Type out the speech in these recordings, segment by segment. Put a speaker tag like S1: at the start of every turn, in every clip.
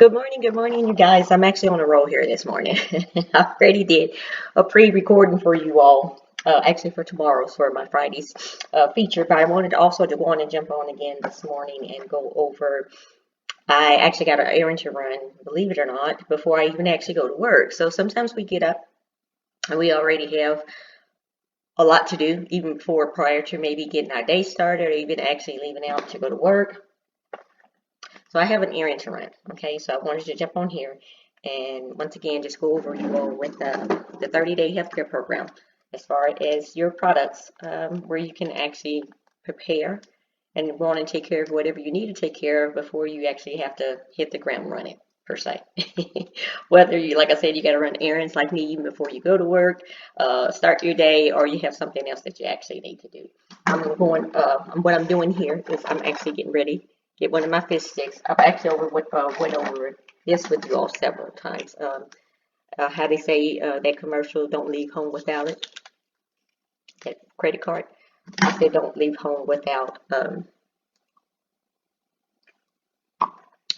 S1: Good morning, you guys. I'm actually on a roll here this morning. I already did a pre-recording for you all, actually for tomorrow's for my Friday's feature, but I wanted also to go on and jump on again this morning and go over. I actually got an errand to run, believe it or not, before I even actually go to work. So sometimes we get up and we already have a lot to do, even before prior to maybe getting our day started or even actually leaving out to go to work. So I have an errand to run. Okay, so I wanted to jump on here and once again just go over you all with the 30-day healthcare program as far as your products, where you can actually prepare and want to take care of whatever you need to take care of before you actually have to hit the ground running per se. Whether you, like I said, you got to run errands like me even before you go to work, start your day, or you have something else that you actually need to do. What I'm doing here is I'm actually getting ready get one of my fish sticks. I've actually went over this with you all several times. How they say that commercial, don't leave home without it. That credit card. I said don't leave home without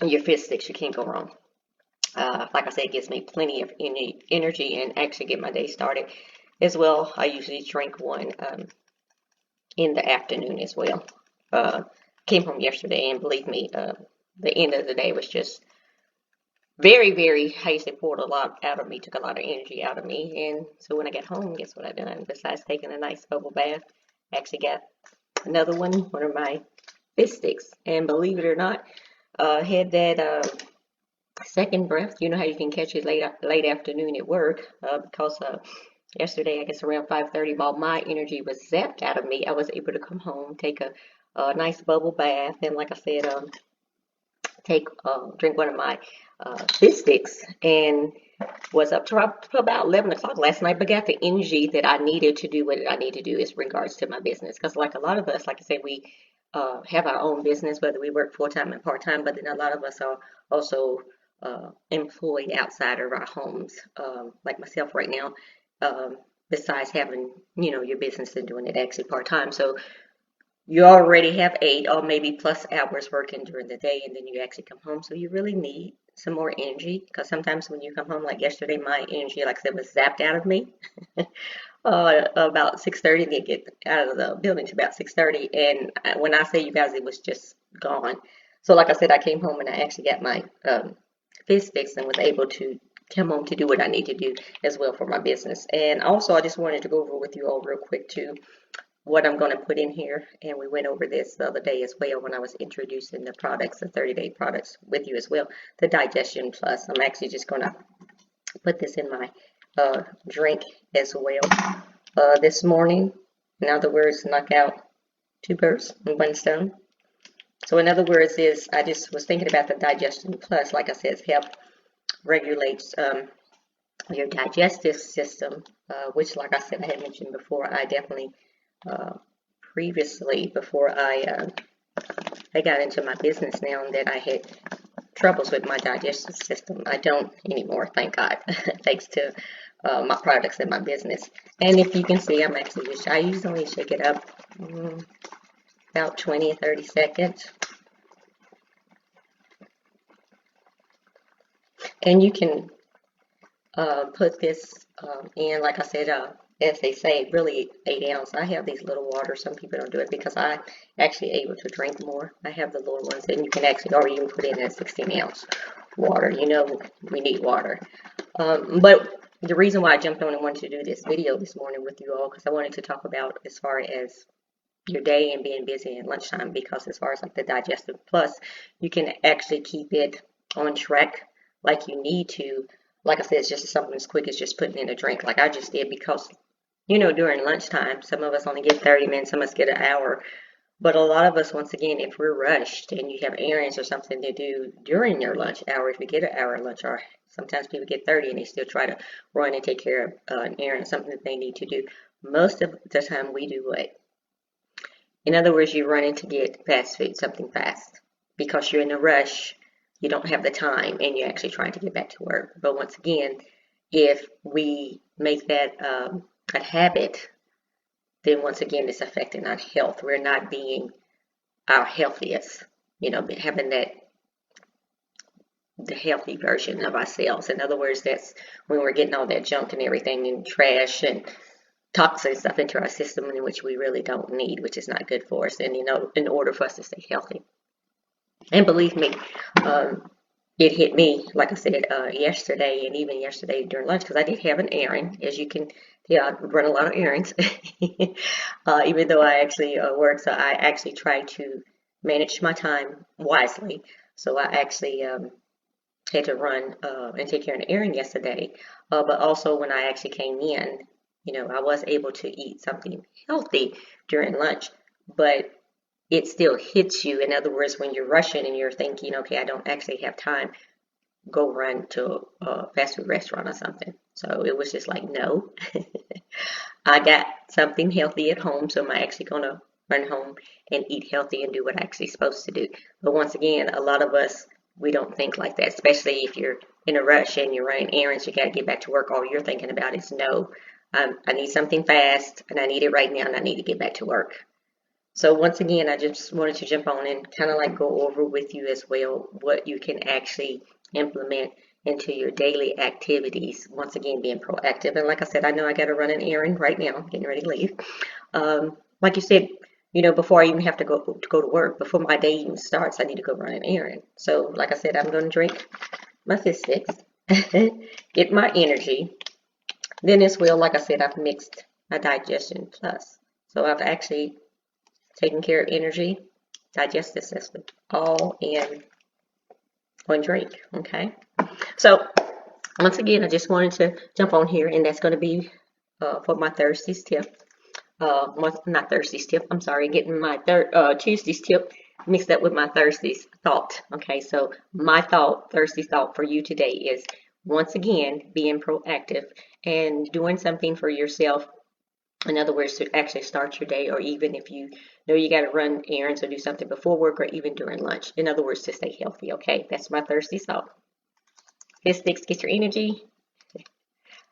S1: your fish sticks. You can't go wrong. Like I said, it gives me plenty of energy and actually get my day started. As well, I usually drink one in the afternoon as well. Came home yesterday and believe me, the end of the day was just very, very hasty, poured a lot out of me, took a lot of energy out of me. And so when I got home, guess what I done? Besides taking a nice bubble bath, I actually got another one of my fish sticks. And believe it or not, had that second breath. You know how you can catch it late afternoon at work, because yesterday, I guess around 5:30, while my energy was zapped out of me, I was able to come home, take a nice bubble bath, and like I said, drink one of my fish sticks, and was up to about 11 o'clock last night, but got the energy that I needed to do what I need to do as regards to my business. Because like a lot of us, like I said, we have our own business, whether we work full-time and part-time, but then a lot of us are also employed outside of our homes, like myself right now, besides having, your business and doing it actually part-time. So you already have 8 or maybe plus hours working during the day, and then you actually come home. So you really need some more energy, because sometimes when you come home, like yesterday, my energy, like I said, was zapped out of me. About 6:30, they get out of the building to about 6:30, and when I say you guys, it was just gone. So like I said, I came home and I actually got my fish fixed and was able to come home to do what I need to do as well for my business. And also, I just wanted to go over with you all real quick too what I'm going to put in here, and we went over this the other day as well when I was introducing the products, the 30-day products with you as well, the Digestion Plus. I'm actually just going to put this in my drink as well this morning. In other words, knock out 2 birds with 1 stone. So in other words, I just was thinking about the Digestion Plus. Like I said, help regulates your digestive system, which, like I said, I had mentioned before, I definitely previously, before I got into my business now, that I had troubles with my digestive system. I don't anymore, thank God, thanks to my products and my business. And if you can see, I usually shake it up about 20 or 30 seconds. And you can put this in, like I said, as they say, really 8 ounce. I have these little waters. Some people don't do it because I'm actually able to drink more. I have the little ones, and you can actually, or even put in a 16-ounce water. We need water. But the reason why I jumped on and wanted to do this video this morning with you all, because I wanted to talk about as far as your day and being busy at lunchtime, because as far as like the Digestive Plus, you can actually keep it on track like you need to. Like I said, it's just something as quick as just putting in a drink like I just did, because during lunchtime, some of us only get 30 minutes, some of us get an hour. But a lot of us, once again, if we're rushed and you have errands or something to do during your lunch hour, if you get an hour lunch, or sometimes people get 30 and they still try to run and take care of an errand, something that they need to do. Most of the time we do what? In other words, you run in to get fast food, something fast, because you're in a rush, you don't have the time, and you're actually trying to get back to work. But once again, if we make that a habit, then once again, it's affecting our health. We're not being our healthiest, having that the healthy version of ourselves. In other words, that's when we're getting all that junk and everything and trash and toxic stuff into our system, in which we really don't need, which is not good for us. And in order for us to stay healthy, and believe me, it hit me, like I said, yesterday, and even yesterday during lunch, because I did have an errand. As you can tell, I run a lot of errands, even though I actually work. So I actually try to manage my time wisely. So I actually had to run and take care of an errand yesterday. But also when I actually came in, I was able to eat something healthy during lunch, but it still hits you. In other words, when you're rushing and you're thinking, okay, I don't actually have time, go run to a fast food restaurant or something. So it was just like, no, I got something healthy at home, so I'm actually going to run home and eat healthy and do what I'm actually supposed to do. But once again, a lot of us, we don't think like that, especially if you're in a rush and you're running errands, you got to get back to work. All you're thinking about is, no, I need something fast and I need it right now and I need to get back to work. So once again, I just wanted to jump on and kind of like go over with you as well what you can actually implement into your daily activities. Once again, being proactive. And like I said, I know I got to run an errand right now, getting ready to leave. Like you said, before I even have to go to work, before my day even starts, I need to go run an errand. So like I said, I'm going to drink my Fizz sticks, get my energy. Then as well, like I said, I've mixed my Digestion Plus. So I've actually taken care of energy, digestive system, all in one drink. Okay. So once again, I just wanted to jump on here, and that's going to be for my Thursday's tip. Not Thursday's tip. I'm sorry, getting my Tuesday's tip mixed up with my Thursday's thought. Okay, so my Thursday thought for you today is, once again, being proactive and doing something for yourself. In other words, to actually start your day, or even if you know you got to run errands or do something before work or even during lunch. In other words, to stay healthy. Okay, that's my Thursday thought. Fizz sticks, get your energy.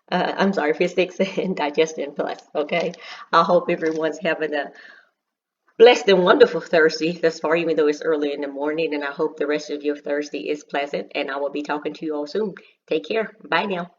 S1: I'm sorry, Fizz sticks and Digestion Plus. Okay, I hope everyone's having a blessed and wonderful Thursday thus far, even though it's early in the morning. And I hope the rest of your Thursday is pleasant. And I will be talking to you all soon. Take care. Bye now.